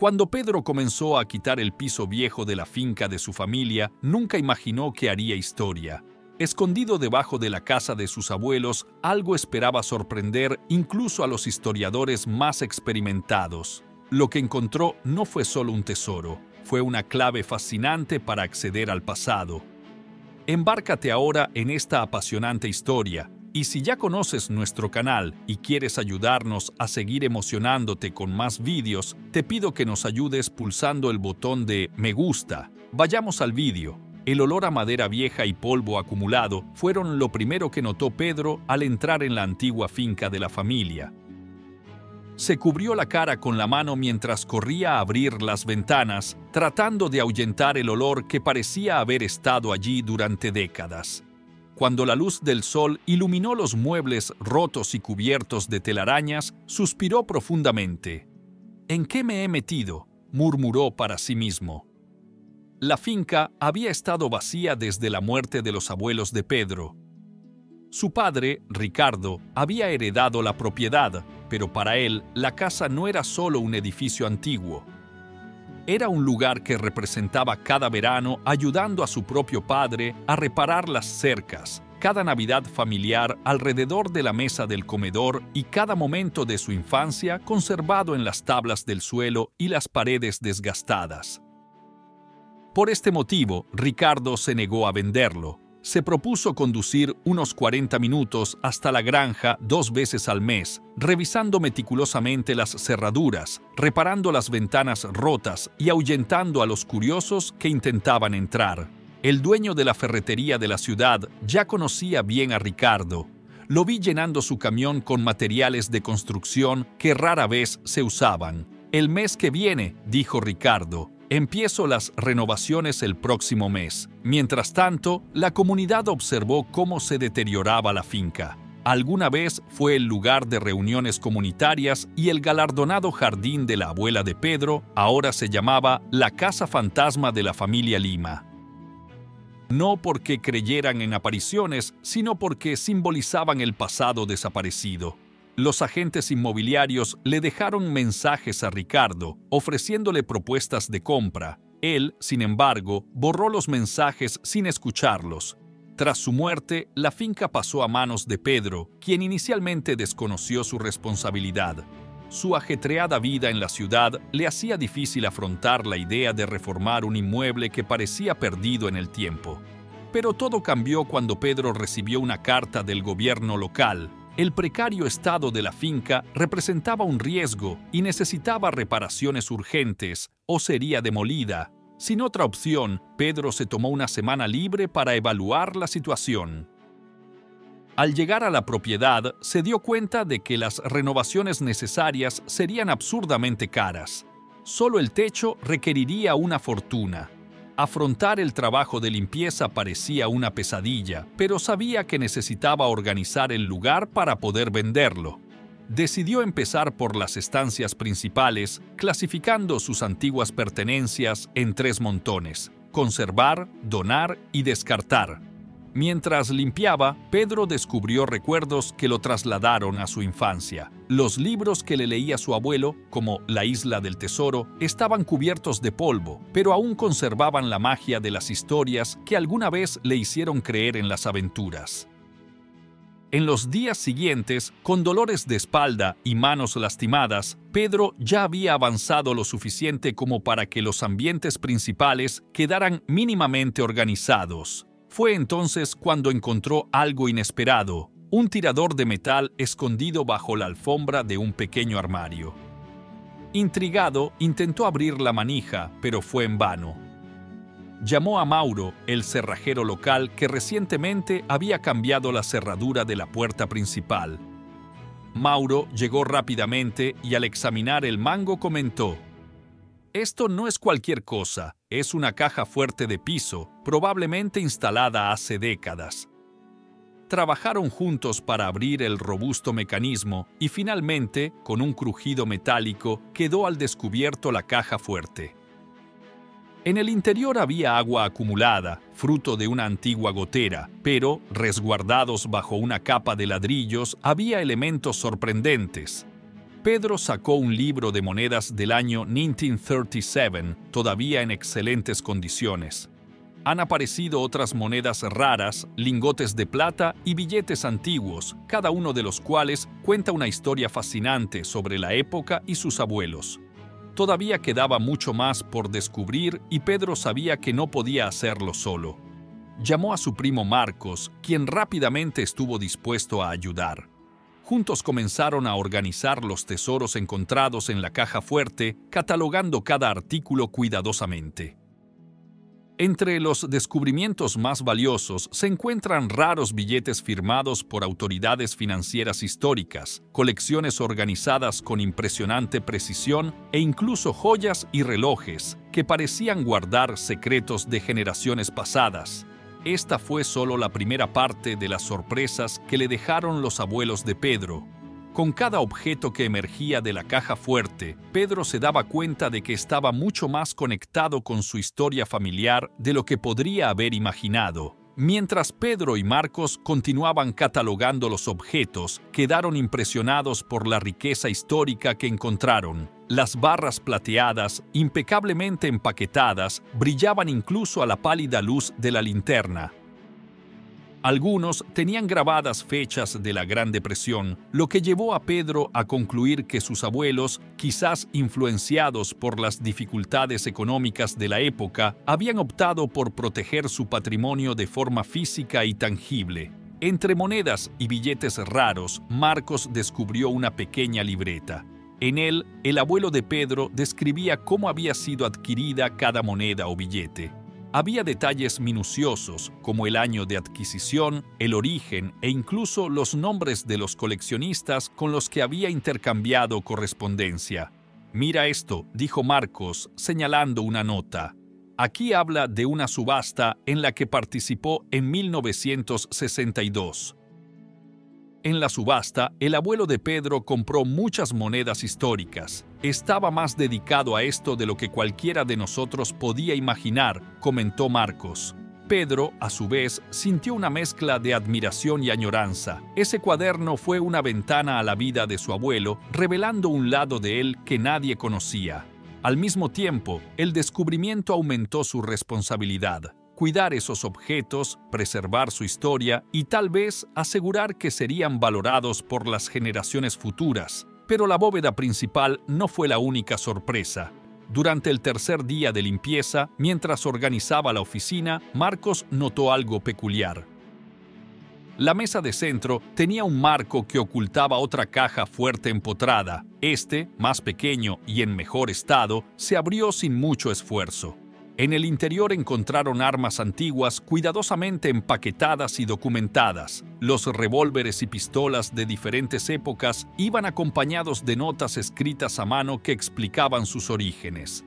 Cuando Pedro comenzó a quitar el piso viejo de la finca de su familia, nunca imaginó que haría historia. Escondido debajo de la casa de sus abuelos, algo esperaba sorprender incluso a los historiadores más experimentados. Lo que encontró no fue solo un tesoro, fue una clave fascinante para acceder al pasado. Embárcate ahora en esta apasionante historia, y si ya conoces nuestro canal y quieres ayudarnos a seguir emocionándote con más vídeos, te pido que nos ayudes pulsando el botón de me gusta. Vayamos al vídeo. El olor a madera vieja y polvo acumulado fueron lo primero que notó Pedro al entrar en la antigua finca de la familia. Se cubrió la cara con la mano mientras corría a abrir las ventanas, tratando de ahuyentar el olor que parecía haber estado allí durante décadas. Cuando la luz del sol iluminó los muebles rotos y cubiertos de telarañas, suspiró profundamente. «¿En qué me he metido?», murmuró para sí mismo. La finca había estado vacía desde la muerte de los abuelos de Pedro. Su padre, Ricardo, había heredado la propiedad, pero para él la casa no era solo un edificio antiguo. Era un lugar que representaba cada verano ayudando a su propio padre a reparar las cercas, cada Navidad familiar alrededor de la mesa del comedor y cada momento de su infancia conservado en las tablas del suelo y las paredes desgastadas. Por este motivo, Ricardo se negó a venderlo. Se propuso conducir unos 40 minutos hasta la granja 2 veces al mes, revisando meticulosamente las cerraduras, reparando las ventanas rotas y ahuyentando a los curiosos que intentaban entrar. El dueño de la ferretería de la ciudad ya conocía bien a Ricardo. Lo vi llenando su camión con materiales de construcción que rara vez se usaban. «El mes que viene», dijo Ricardo, «empiezo las renovaciones el próximo mes». Mientras tanto, la comunidad observó cómo se deterioraba la finca. Alguna vez fue el lugar de reuniones comunitarias y el galardonado jardín de la abuela de Pedro ahora se llamaba la Casa Fantasma de la familia Lima. No porque creyeran en apariciones, sino porque simbolizaban el pasado desaparecido. Los agentes inmobiliarios le dejaron mensajes a Ricardo, ofreciéndole propuestas de compra. Él, sin embargo, borró los mensajes sin escucharlos. Tras su muerte, la finca pasó a manos de Pedro, quien inicialmente desconoció su responsabilidad. Su ajetreada vida en la ciudad le hacía difícil afrontar la idea de reformar un inmueble que parecía perdido en el tiempo. Pero todo cambió cuando Pedro recibió una carta del gobierno local. El precario estado de la finca representaba un riesgo y necesitaba reparaciones urgentes o sería demolida. Sin otra opción, Pedro se tomó una semana libre para evaluar la situación. Al llegar a la propiedad, se dio cuenta de que las renovaciones necesarias serían absurdamente caras. Solo el techo requeriría una fortuna. Afrontar el trabajo de limpieza parecía una pesadilla, pero sabía que necesitaba organizar el lugar para poder venderlo. Decidió empezar por las estancias principales, clasificando sus antiguas pertenencias en 3 montones: conservar, donar y descartar. Mientras limpiaba, Pedro descubrió recuerdos que lo trasladaron a su infancia. Los libros que le leía su abuelo, como La Isla del Tesoro, estaban cubiertos de polvo, pero aún conservaban la magia de las historias que alguna vez le hicieron creer en las aventuras. En los días siguientes, con dolores de espalda y manos lastimadas, Pedro ya había avanzado lo suficiente como para que los ambientes principales quedaran mínimamente organizados. Fue entonces cuando encontró algo inesperado: un tirador de metal escondido bajo la alfombra de un pequeño armario. Intrigado, intentó abrir la manija, pero fue en vano. Llamó a Mauro, el cerrajero local que recientemente había cambiado la cerradura de la puerta principal. Mauro llegó rápidamente y al examinar el mango comentó: «Esto no es cualquier cosa, es una caja fuerte de piso, probablemente instalada hace décadas». Trabajaron juntos para abrir el robusto mecanismo y finalmente, con un crujido metálico, quedó al descubierto la caja fuerte. En el interior había agua acumulada, fruto de una antigua gotera, pero, resguardados bajo una capa de ladrillos, había elementos sorprendentes. Pedro sacó un libro de monedas del año 1937, todavía en excelentes condiciones. Han aparecido otras monedas raras, lingotes de plata y billetes antiguos, cada uno de los cuales cuenta una historia fascinante sobre la época y sus abuelos. Todavía quedaba mucho más por descubrir y Pedro sabía que no podía hacerlo solo. Llamó a su primo Marcos, quien rápidamente estuvo dispuesto a ayudar. Juntos comenzaron a organizar los tesoros encontrados en la caja fuerte, catalogando cada artículo cuidadosamente. Entre los descubrimientos más valiosos se encuentran raros billetes firmados por autoridades financieras históricas, colecciones organizadas con impresionante precisión e incluso joyas y relojes que parecían guardar secretos de generaciones pasadas. Esta fue solo la primera parte de las sorpresas que le dejaron los abuelos de Pedro. Con cada objeto que emergía de la caja fuerte, Pedro se daba cuenta de que estaba mucho más conectado con su historia familiar de lo que podría haber imaginado. Mientras Pedro y Marcos continuaban catalogando los objetos, quedaron impresionados por la riqueza histórica que encontraron. Las barras plateadas, impecablemente empaquetadas, brillaban incluso a la pálida luz de la linterna. Algunos tenían grabadas fechas de la Gran Depresión, lo que llevó a Pedro a concluir que sus abuelos, quizás influenciados por las dificultades económicas de la época, habían optado por proteger su patrimonio de forma física y tangible. Entre monedas y billetes raros, Marcos descubrió una pequeña libreta. En él, el abuelo de Pedro describía cómo había sido adquirida cada moneda o billete. Había detalles minuciosos, como el año de adquisición, el origen e incluso los nombres de los coleccionistas con los que había intercambiado correspondencia. «Mira esto», dijo Marcos, señalando una nota. Aquí habla de una subasta en la que participó en 1962. En la subasta, el abuelo de Pedro compró muchas monedas históricas. Estaba más dedicado a esto de lo que cualquiera de nosotros podía imaginar, comentó Marcos. Pedro, a su vez, sintió una mezcla de admiración y añoranza. Ese cuaderno fue una ventana a la vida de su abuelo, revelando un lado de él que nadie conocía. Al mismo tiempo, el descubrimiento aumentó su responsabilidad. Cuidar esos objetos, preservar su historia y tal vez asegurar que serían valorados por las generaciones futuras. Pero la bóveda principal no fue la única sorpresa. Durante el tercer día de limpieza, mientras organizaba la oficina, Marcos notó algo peculiar. La mesa de centro tenía un marco que ocultaba otra caja fuerte empotrada. Este, más pequeño y en mejor estado, se abrió sin mucho esfuerzo. En el interior encontraron armas antiguas cuidadosamente empaquetadas y documentadas. Los revólveres y pistolas de diferentes épocas iban acompañados de notas escritas a mano que explicaban sus orígenes.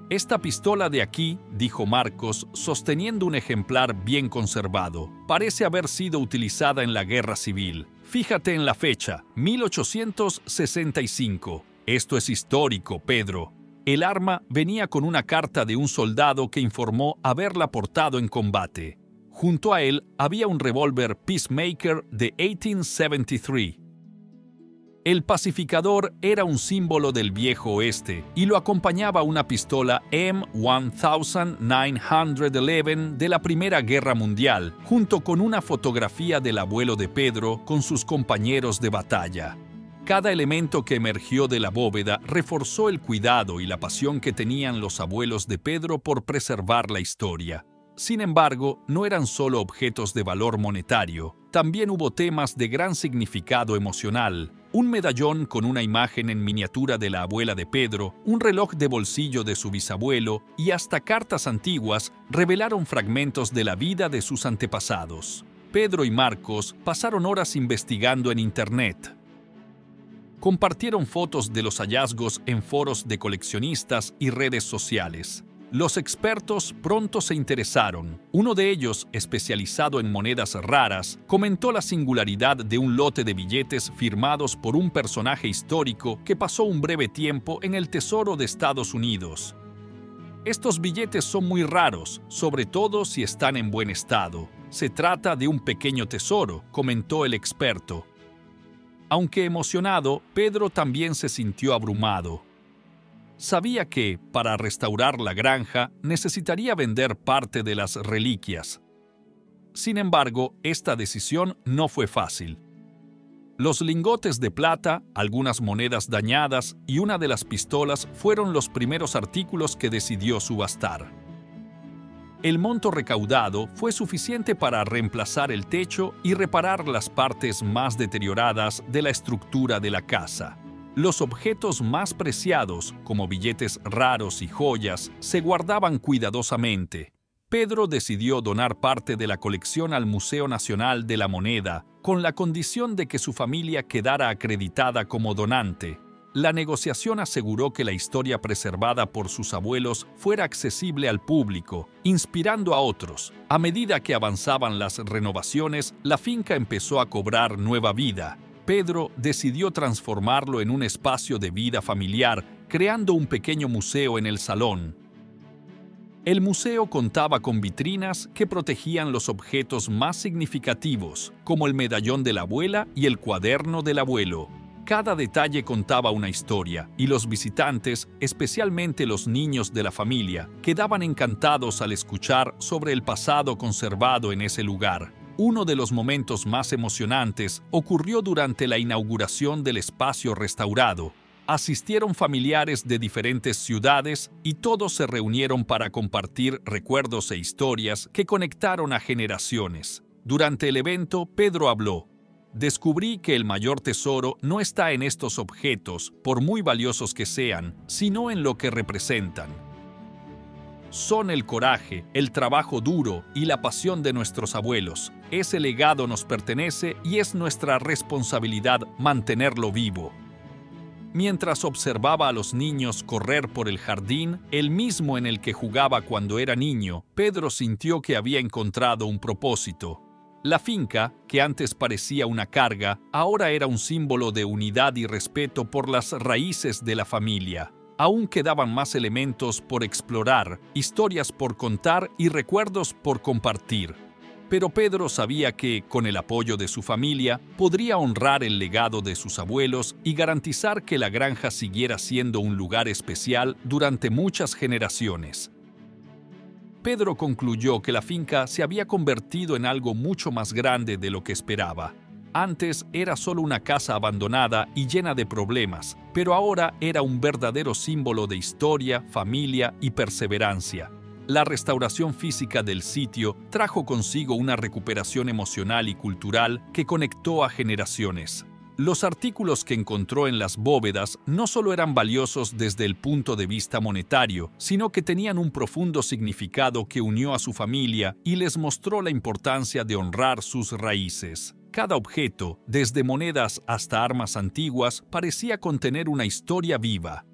«Esta pistola de aquí», dijo Marcos, sosteniendo un ejemplar bien conservado, «parece haber sido utilizada en la Guerra Civil. Fíjate en la fecha, 1865. Esto es histórico, Pedro». El arma venía con una carta de un soldado que informó haberla portado en combate. Junto a él había un revólver Peacemaker de 1873. El pacificador era un símbolo del viejo oeste y lo acompañaba una pistola M1911 de la Primera Guerra Mundial, junto con una fotografía del abuelo de Pedro con sus compañeros de batalla. Cada elemento que emergió de la bóveda reforzó el cuidado y la pasión que tenían los abuelos de Pedro por preservar la historia. Sin embargo, no eran solo objetos de valor monetario, también hubo temas de gran significado emocional. Un medallón con una imagen en miniatura de la abuela de Pedro, un reloj de bolsillo de su bisabuelo y hasta cartas antiguas revelaron fragmentos de la vida de sus antepasados. Pedro y Marcos pasaron horas investigando en Internet. Compartieron fotos de los hallazgos en foros de coleccionistas y redes sociales. Los expertos pronto se interesaron. Uno de ellos, especializado en monedas raras, comentó la singularidad de un lote de billetes firmados por un personaje histórico que pasó un breve tiempo en el Tesoro de Estados Unidos. Estos billetes son muy raros, sobre todo si están en buen estado. Se trata de un pequeño tesoro, comentó el experto. Aunque emocionado, Pedro también se sintió abrumado. Sabía que, para restaurar la granja, necesitaría vender parte de las reliquias. Sin embargo, esta decisión no fue fácil. Los lingotes de plata, algunas monedas dañadas y una de las pistolas fueron los primeros artículos que decidió subastar. El monto recaudado fue suficiente para reemplazar el techo y reparar las partes más deterioradas de la estructura de la casa. Los objetos más preciados, como billetes raros y joyas, se guardaban cuidadosamente. Pedro decidió donar parte de la colección al Museo Nacional de la Moneda, con la condición de que su familia quedara acreditada como donante. La negociación aseguró que la historia preservada por sus abuelos fuera accesible al público, inspirando a otros. A medida que avanzaban las renovaciones, la finca empezó a cobrar nueva vida. Pedro decidió transformarlo en un espacio de vida familiar, creando un pequeño museo en el salón. El museo contaba con vitrinas que protegían los objetos más significativos, como el medallón de la abuela y el cuaderno del abuelo. Cada detalle contaba una historia, y los visitantes, especialmente los niños de la familia, quedaban encantados al escuchar sobre el pasado conservado en ese lugar. Uno de los momentos más emocionantes ocurrió durante la inauguración del espacio restaurado. Asistieron familiares de diferentes ciudades y todos se reunieron para compartir recuerdos e historias que conectaron a generaciones. Durante el evento, Pedro habló: "Descubrí que el mayor tesoro no está en estos objetos, por muy valiosos que sean, sino en lo que representan. Son el coraje, el trabajo duro y la pasión de nuestros abuelos. Ese legado nos pertenece y es nuestra responsabilidad mantenerlo vivo". Mientras observaba a los niños correr por el jardín, el mismo en el que jugaba cuando era niño, Pedro sintió que había encontrado un propósito. La finca, que antes parecía una carga, ahora era un símbolo de unidad y respeto por las raíces de la familia. Aún quedaban más elementos por explorar, historias por contar y recuerdos por compartir. Pero Pedro sabía que, con el apoyo de su familia, podría honrar el legado de sus abuelos y garantizar que la granja siguiera siendo un lugar especial durante muchas generaciones. Pedro concluyó que la finca se había convertido en algo mucho más grande de lo que esperaba. Antes era solo una casa abandonada y llena de problemas, pero ahora era un verdadero símbolo de historia, familia y perseverancia. La restauración física del sitio trajo consigo una recuperación emocional y cultural que conectó a generaciones. Los artículos que encontró en las bóvedas no solo eran valiosos desde el punto de vista monetario, sino que tenían un profundo significado que unió a su familia y les mostró la importancia de honrar sus raíces. Cada objeto, desde monedas hasta armas antiguas, parecía contener una historia viva.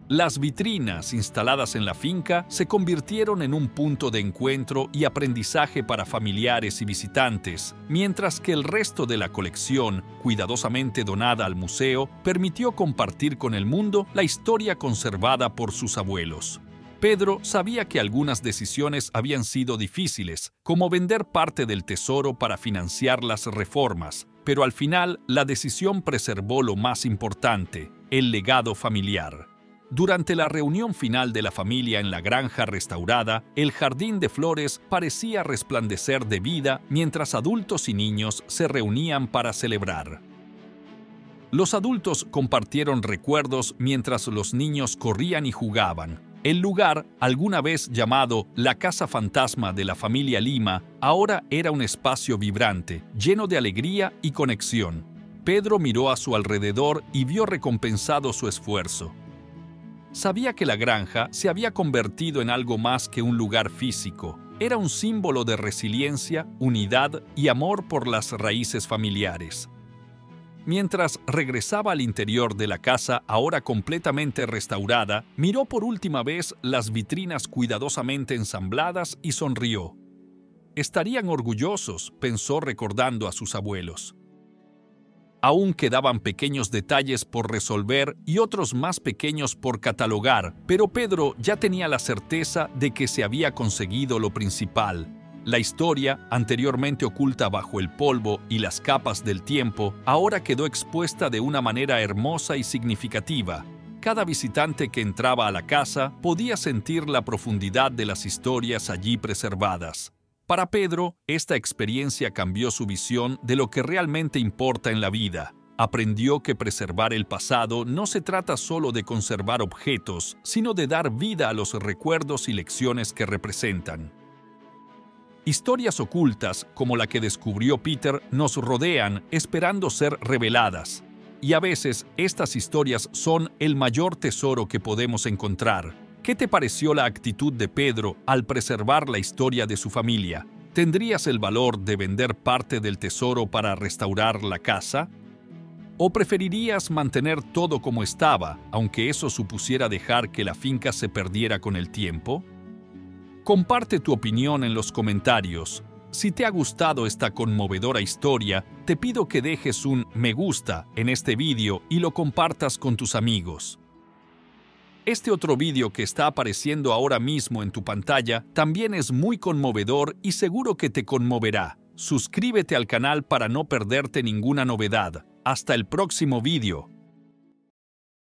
Las vitrinas instaladas en la finca se convirtieron en un punto de encuentro y aprendizaje para familiares y visitantes, mientras que el resto de la colección, cuidadosamente donada al museo, permitió compartir con el mundo la historia conservada por sus abuelos. Pedro sabía que algunas decisiones habían sido difíciles, como vender parte del tesoro para financiar las reformas, pero al final la decisión preservó lo más importante, el legado familiar. Durante la reunión final de la familia en la granja restaurada, el jardín de flores parecía resplandecer de vida mientras adultos y niños se reunían para celebrar. Los adultos compartieron recuerdos mientras los niños corrían y jugaban. El lugar, alguna vez llamado la Casa Fantasma de la familia Lima, ahora era un espacio vibrante, lleno de alegría y conexión. Pedro miró a su alrededor y vio recompensado su esfuerzo. Sabía que la granja se había convertido en algo más que un lugar físico. Era un símbolo de resiliencia, unidad y amor por las raíces familiares. Mientras regresaba al interior de la casa, ahora completamente restaurada, miró por última vez las vitrinas cuidadosamente ensambladas y sonrió. Estarían orgullosos, pensó recordando a sus abuelos. Aún quedaban pequeños detalles por resolver y otros más pequeños por catalogar, pero Pedro ya tenía la certeza de que se había conseguido lo principal. La historia, anteriormente oculta bajo el polvo y las capas del tiempo, ahora quedó expuesta de una manera hermosa y significativa. Cada visitante que entraba a la casa podía sentir la profundidad de las historias allí preservadas. Para Pedro, esta experiencia cambió su visión de lo que realmente importa en la vida. Aprendió que preservar el pasado no se trata solo de conservar objetos, sino de dar vida a los recuerdos y lecciones que representan. Historias ocultas, como la que descubrió Peter, nos rodean esperando ser reveladas. Y a veces, estas historias son el mayor tesoro que podemos encontrar. ¿Qué te pareció la actitud de Pedro al preservar la historia de su familia? ¿Tendrías el valor de vender parte del tesoro para restaurar la casa? ¿O preferirías mantener todo como estaba, aunque eso supusiera dejar que la finca se perdiera con el tiempo? Comparte tu opinión en los comentarios. Si te ha gustado esta conmovedora historia, te pido que dejes un me gusta en este vídeo y lo compartas con tus amigos. Este otro vídeo que está apareciendo ahora mismo en tu pantalla también es muy conmovedor y seguro que te conmoverá. Suscríbete al canal para no perderte ninguna novedad. Hasta el próximo vídeo.